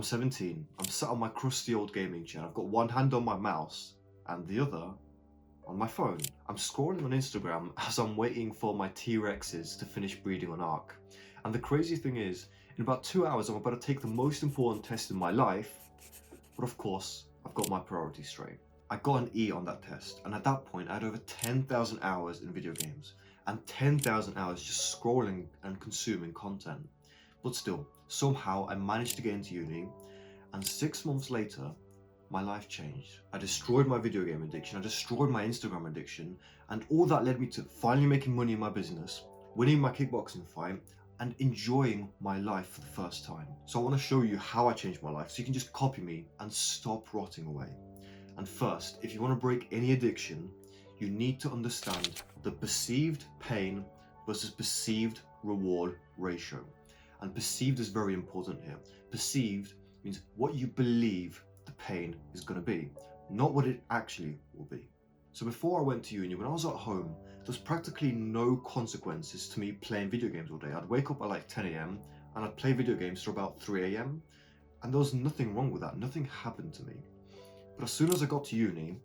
I'm 17, I'm sat on my crusty old gaming chair, I've got one hand on my mouse and the other on my phone. I'm scrolling on Instagram as I'm waiting for my T-Rexes to finish breeding on Ark. And the crazy thing is, in about 2 hours I'm about to take the most important test in my life, but of course, I've got my priorities straight. I got an E on that test, and at that point I had over 10,000 hours in video games, and 10,000 hours just scrolling and consuming content. But still, somehow I managed to get into uni, and 6 months later, my life changed. I destroyed my video game addiction, I destroyed my Instagram addiction, and all that led me to finally making money in my business, winning my kickboxing fight, and enjoying my life for the first time. So I want to show you how I changed my life so you can just copy me and stop rotting away. And first, if you want to break any addiction, you need to understand the perceived pain versus perceived reward ratio. And perceived is very important here. Perceived means what you believe the pain is going to be, not what it actually will be. So before I went to uni, when I was at home, there was practically no consequences to me playing video games all day. I'd wake up at like 10 a.m. and I'd play video games till about 3 a.m. and there was nothing wrong with that. Nothing happened to me. But as soon as I got to uni,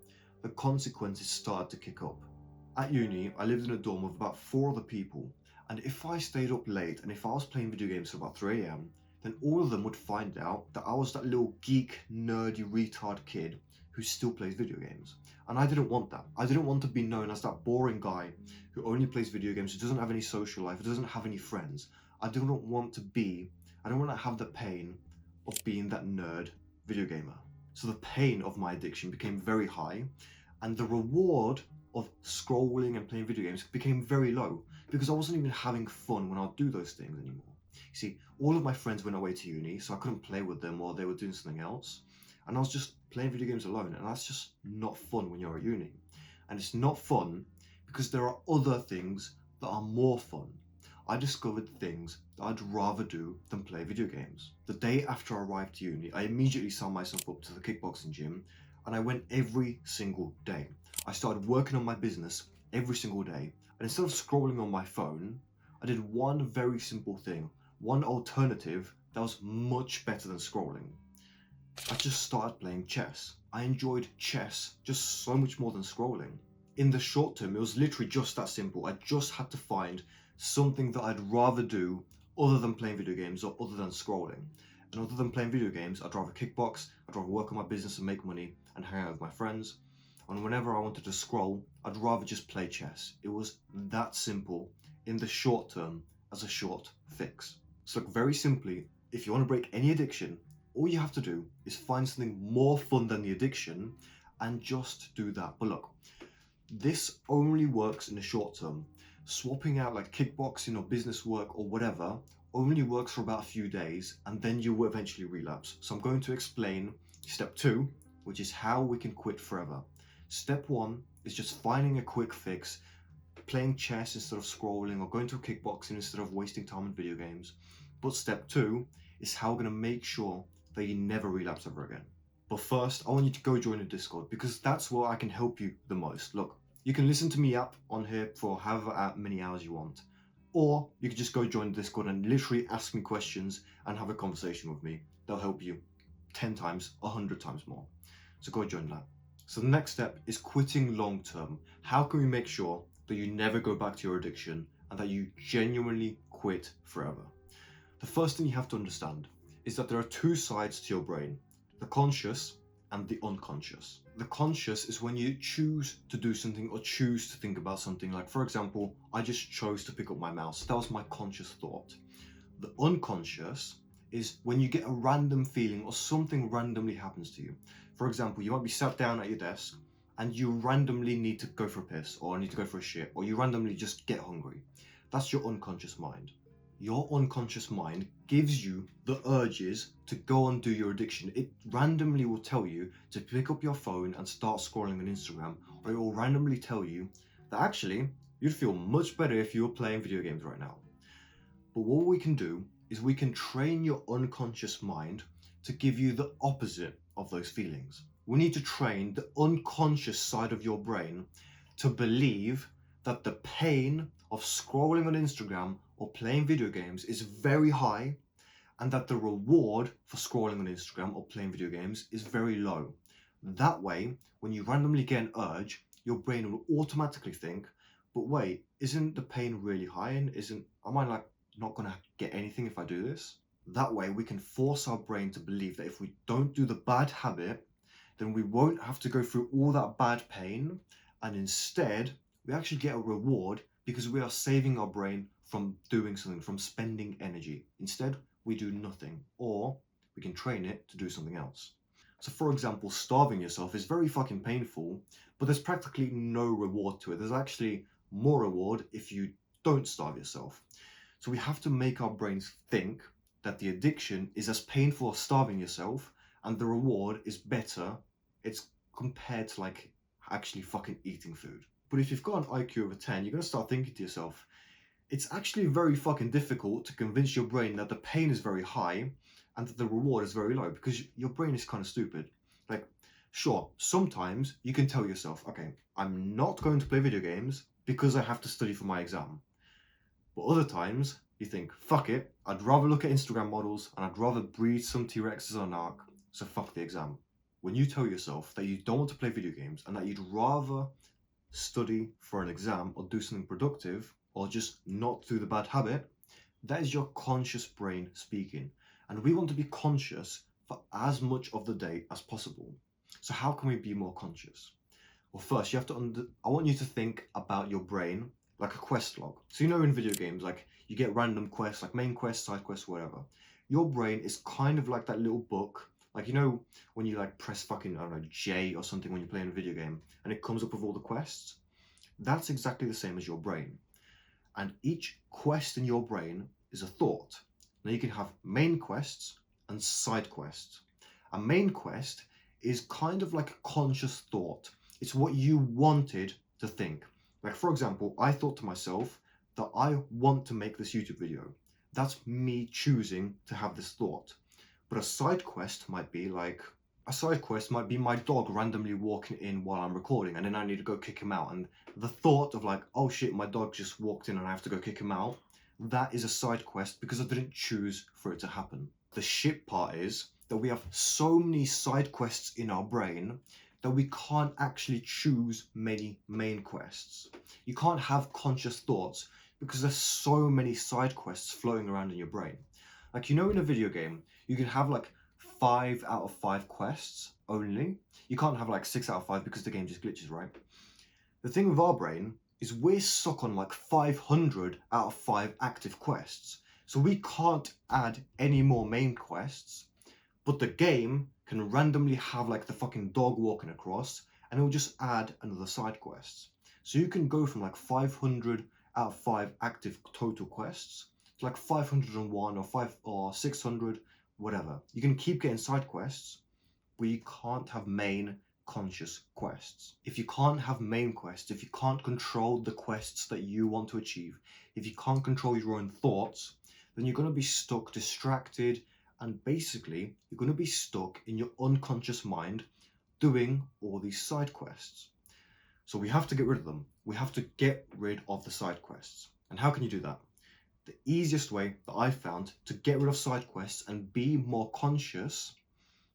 the consequences started to kick up. At uni, I lived in a dorm of about 4 other people, and if I stayed up late and if I was playing video games till about 3 a.m, then all of them would find out that I was that little geek, nerdy, retard kid who still plays video games. And I didn't want that. I didn't want to be known as that boring guy who only plays video games, who doesn't have any social life, who doesn't have any friends. I don't want to have the pain of being that nerd video gamer. So the pain of my addiction became very high, and the reward of scrolling and playing video games became very low, because I wasn't even having fun when I'd do those things anymore. You see, all of my friends went away to uni, so I couldn't play with them or they were doing something else. And I was just playing video games alone, and that's just not fun when you're at uni. And it's not fun because there are other things that are more fun. I discovered things that I'd rather do than play video games. The day after I arrived to uni, I immediately signed myself up to the kickboxing gym, and I went every single day. I started working on my business every single day, and instead of scrolling on my phone, I did one very simple thing, one alternative that was much better than scrolling. I just started playing chess. I enjoyed chess just so much more than scrolling. In the short term, it was literally just that simple. I just had to find something that I'd rather do other than playing video games or other than scrolling. And other than playing video games, I'd rather kickbox, I'd rather work on my business and make money and hang out with my friends. And whenever I wanted to scroll, I'd rather just play chess. It was that simple in the short term as a short fix. So very simply, if you want to break any addiction, all you have to do is find something more fun than the addiction and just do that. But look, this only works in the short term. Swapping out like kickboxing or business work or whatever only works for about a few days, and then you will eventually relapse. So I'm going to explain step 2, which is how we can quit forever. Step 1 is just finding a quick fix, playing chess instead of scrolling, or going to kickboxing instead of wasting time on video games. But step 2 is how we're going to make sure that you never relapse ever again. But first, I want you to go join the Discord, because that's where I can help you the most. Look, you can listen to me up on here for however many hours you want, or you can just go join the Discord and literally ask me questions and have a conversation with me. They'll help you 10 times, 100 times more. So go join that. So the next step is quitting long term. How can we make sure that you never go back to your addiction and that you genuinely quit forever? The first thing you have to understand is that there are 2 sides to your brain, the conscious and the unconscious. The conscious is when you choose to do something or choose to think about something. Like, for example, I just chose to pick up my mouse. That was my conscious thought. The unconscious is when you get a random feeling or something randomly happens to you. For example, you might be sat down at your desk and you randomly need to go for a piss, or need to go for a shit, or you randomly just get hungry. That's your unconscious mind. Your unconscious mind gives you the urges to go and do your addiction. It randomly will tell you to pick up your phone and start scrolling on Instagram, or it will randomly tell you that actually you'd feel much better if you were playing video games right now. But what we can do is we can train your unconscious mind to give you the opposite of those feelings. We need to train the unconscious side of your brain to believe that the pain of scrolling on Instagram or playing video games is very high, and that the reward for scrolling on Instagram or playing video games is very low. That way, when you randomly get an urge, your brain will automatically think, but wait, isn't the pain really high, and am I like not gonna get anything if I do this? That way we can force our brain to believe that if we don't do the bad habit, then we won't have to go through all that bad pain, and instead we actually get a reward because we are saving our brain from doing something, from spending energy. Instead, we do nothing, or we can train it to do something else. So for example, starving yourself is very fucking painful, but there's practically no reward to it. There's actually more reward if you don't starve yourself. So we have to make our brains think that the addiction is as painful as starving yourself, and the reward is better. It's compared to like actually fucking eating food. But if you've got an IQ over 10, you're gonna start thinking to yourself, it's actually very fucking difficult to convince your brain that the pain is very high and that the reward is very low, because your brain is kind of stupid. Like, sure, sometimes you can tell yourself, okay, I'm not going to play video games because I have to study for my exam. But other times you think, fuck it, I'd rather look at Instagram models and I'd rather breed some T-Rexes on Ark, so fuck the exam. When you tell yourself that you don't want to play video games and that you'd rather study for an exam or do something productive or just not do the bad habit, that is your conscious brain speaking. And we want to be conscious for as much of the day as possible. So how can we be more conscious? Well, first you have to I want you to think about your brain like a quest log. So you know in video games, like you get random quests, like main quests, side quests, whatever. Your brain is kind of like that little book. Like, you know, when you like press fucking, I don't know, J or something when you're playing a video game and it comes up with all the quests. That's exactly the same as your brain. And each quest in your brain is a thought. Now you can have main quests and side quests. A main quest is kind of like a conscious thought. It's what you wanted to think. Like, for example, I thought to myself that I want to make this YouTube video. That's me choosing to have this thought. But a side quest might be my dog randomly walking in while I'm recording, and then I need to go kick him out. And the thought of like, oh shit, my dog just walked in and I have to go kick him out, that is a side quest because I didn't choose for it to happen. The shit part is that we have so many side quests in our brain that we can't actually choose many main quests. You can't have conscious thoughts because there's so many side quests floating around in your brain. Like, you know, in a video game, you can have like 5 out of 5 quests only. You can't have like 6 out of 5 because the game just glitches, right? The thing with our brain is we're stuck on like 500 out of 5 active quests. So we can't add any more main quests, but the game can randomly have like the fucking dog walking across and it will just add another side quest. So you can go from like 500 out of 5 active total quests to like 501 or 5 or 600, whatever. You can keep getting side quests, but you can't have main conscious quests. If you can't have main quests, if you can't control the quests that you want to achieve, if you can't control your own thoughts, then you're going to be stuck, distracted, and basically you're going to be stuck in your unconscious mind doing all these side quests. So we have to get rid of them. We have to get rid of the side quests. And how can you do that? The easiest way that I've found to get rid of side quests and be more conscious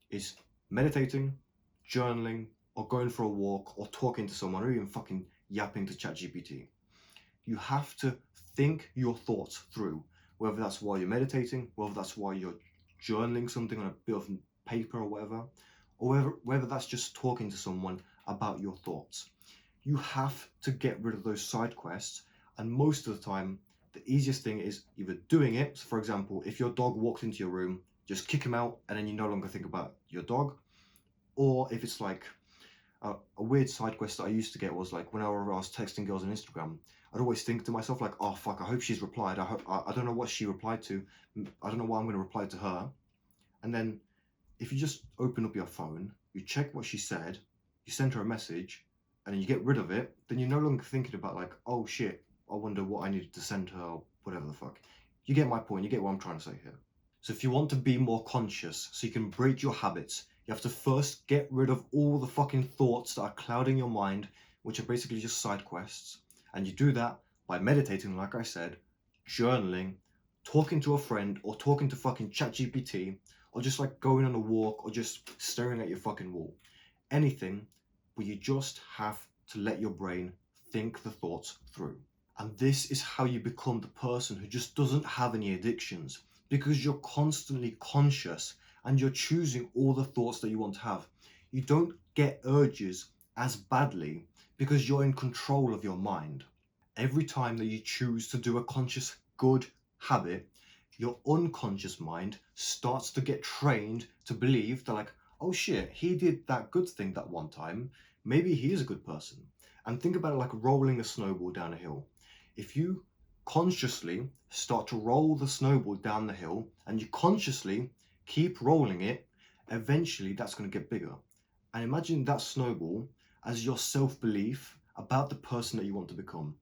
is meditating, journaling, or going for a walk, or talking to someone, or even fucking yapping to ChatGPT. You have to think your thoughts through, whether that's while you're meditating, whether that's while you're journaling something on a bit of paper or whatever, or whether that's just talking to someone about your thoughts. You have to get rid of those side quests, and most of the time, the easiest thing is either doing it. So for example, if your dog walks into your room, just kick him out and then you no longer think about your dog. Or if it's like a weird side quest that I used to get was like whenever I was texting girls on Instagram, I'd always think to myself like, oh fuck, I hope she's replied. I don't know what she replied to. I don't know what I'm going to reply to her. And then if you just open up your phone, you check what she said, you send her a message, and then you get rid of it, then you're no longer thinking about like, oh shit, I wonder what I needed to send her, or whatever the fuck. You get my point, you get what I'm trying to say here. So if you want to be more conscious, so you can break your habits, you have to first get rid of all the fucking thoughts that are clouding your mind, which are basically just side quests. And you do that by meditating, like I said, journaling, talking to a friend or talking to fucking ChatGPT or just like going on a walk or just staring at your fucking wall. Anything where you just have to let your brain think the thoughts through. And this is how you become the person who just doesn't have any addictions, because you're constantly conscious and you're choosing all the thoughts that you want to have. You don't get urges as badly because you're in control of your mind. Every time that you choose to do a conscious good habit, your unconscious mind starts to get trained to believe that, like, oh shit, he did that good thing that one time. Maybe he is a good person. And think about it like rolling a snowball down a hill. If you consciously start to roll the snowball down the hill and you consciously keep rolling it, eventually that's going to get bigger. And imagine that snowball as your self belief about the person that you want to become.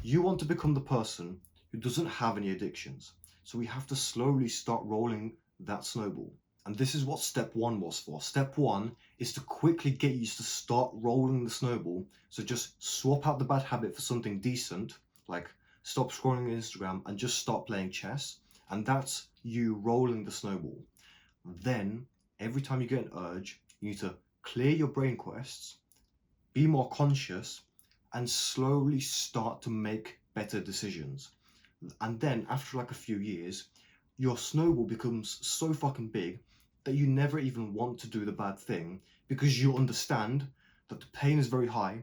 You want to become the person who doesn't have any addictions. So we have to slowly start rolling that snowball. And this is what step one was for. Step one is to quickly get you to start rolling the snowball. So just swap out the bad habit for something decent, like stop scrolling Instagram and just start playing chess. And that's you rolling the snowball. Then every time you get an urge, you need to clear your brain quests, be more conscious, and slowly start to make better decisions. And then after like a few years, your snowball becomes so fucking big that you never even want to do the bad thing, because you understand that the pain is very high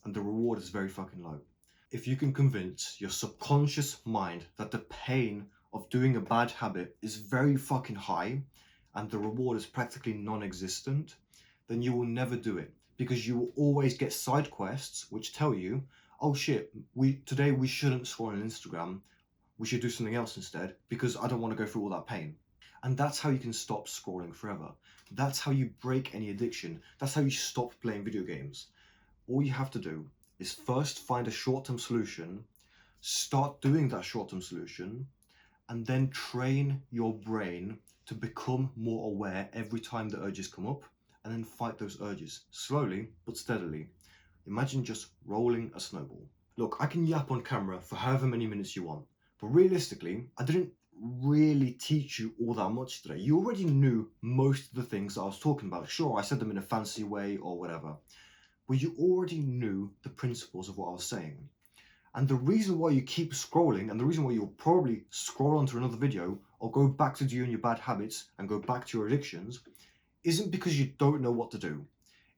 and the reward is very fucking low. If you can convince your subconscious mind that the pain of doing a bad habit is very fucking high and the reward is practically non-existent, then you will never do it, because you will always get side quests which tell you, oh shit, today we shouldn't scroll on Instagram, we should do something else instead, because I don't want to go through all that pain. And that's how you can stop scrolling forever. That's how you break any addiction. That's how you stop playing video games. All you have to do is first find a short-term solution, start doing that short-term solution, and then train your brain to become more aware every time the urges come up, and then fight those urges slowly but steadily. Imagine just rolling a snowball. Look, I can yap on camera for however many minutes you want, but realistically, I didn't really teach you all that much today. You already knew most of the things that I was talking about. Sure, I said them in a fancy way or whatever, but you already knew the principles of what I was saying. And the reason why you keep scrolling, and the reason why you'll probably scroll onto another video or go back to doing your bad habits and go back to your addictions, isn't because you don't know what to do.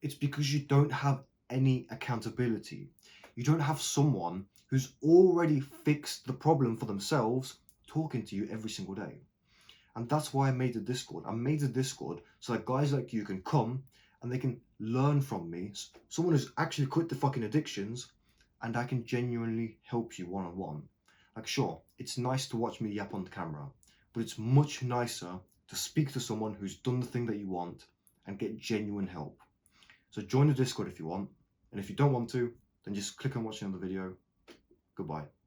It's because you don't have any accountability. You don't have someone who's already fixed the problem for themselves talking to you every single day. And that's why I made the Discord. I made the Discord so that guys like you can come and they can learn from me, someone who's actually quit the fucking addictions, and I can genuinely help you one-on-one. Like, sure, it's nice to watch me yap on the camera, but it's much nicer to speak to someone who's done the thing that you want and get genuine help. So join the Discord if you want, and if you don't want to, then just click on watching on the video. Goodbye.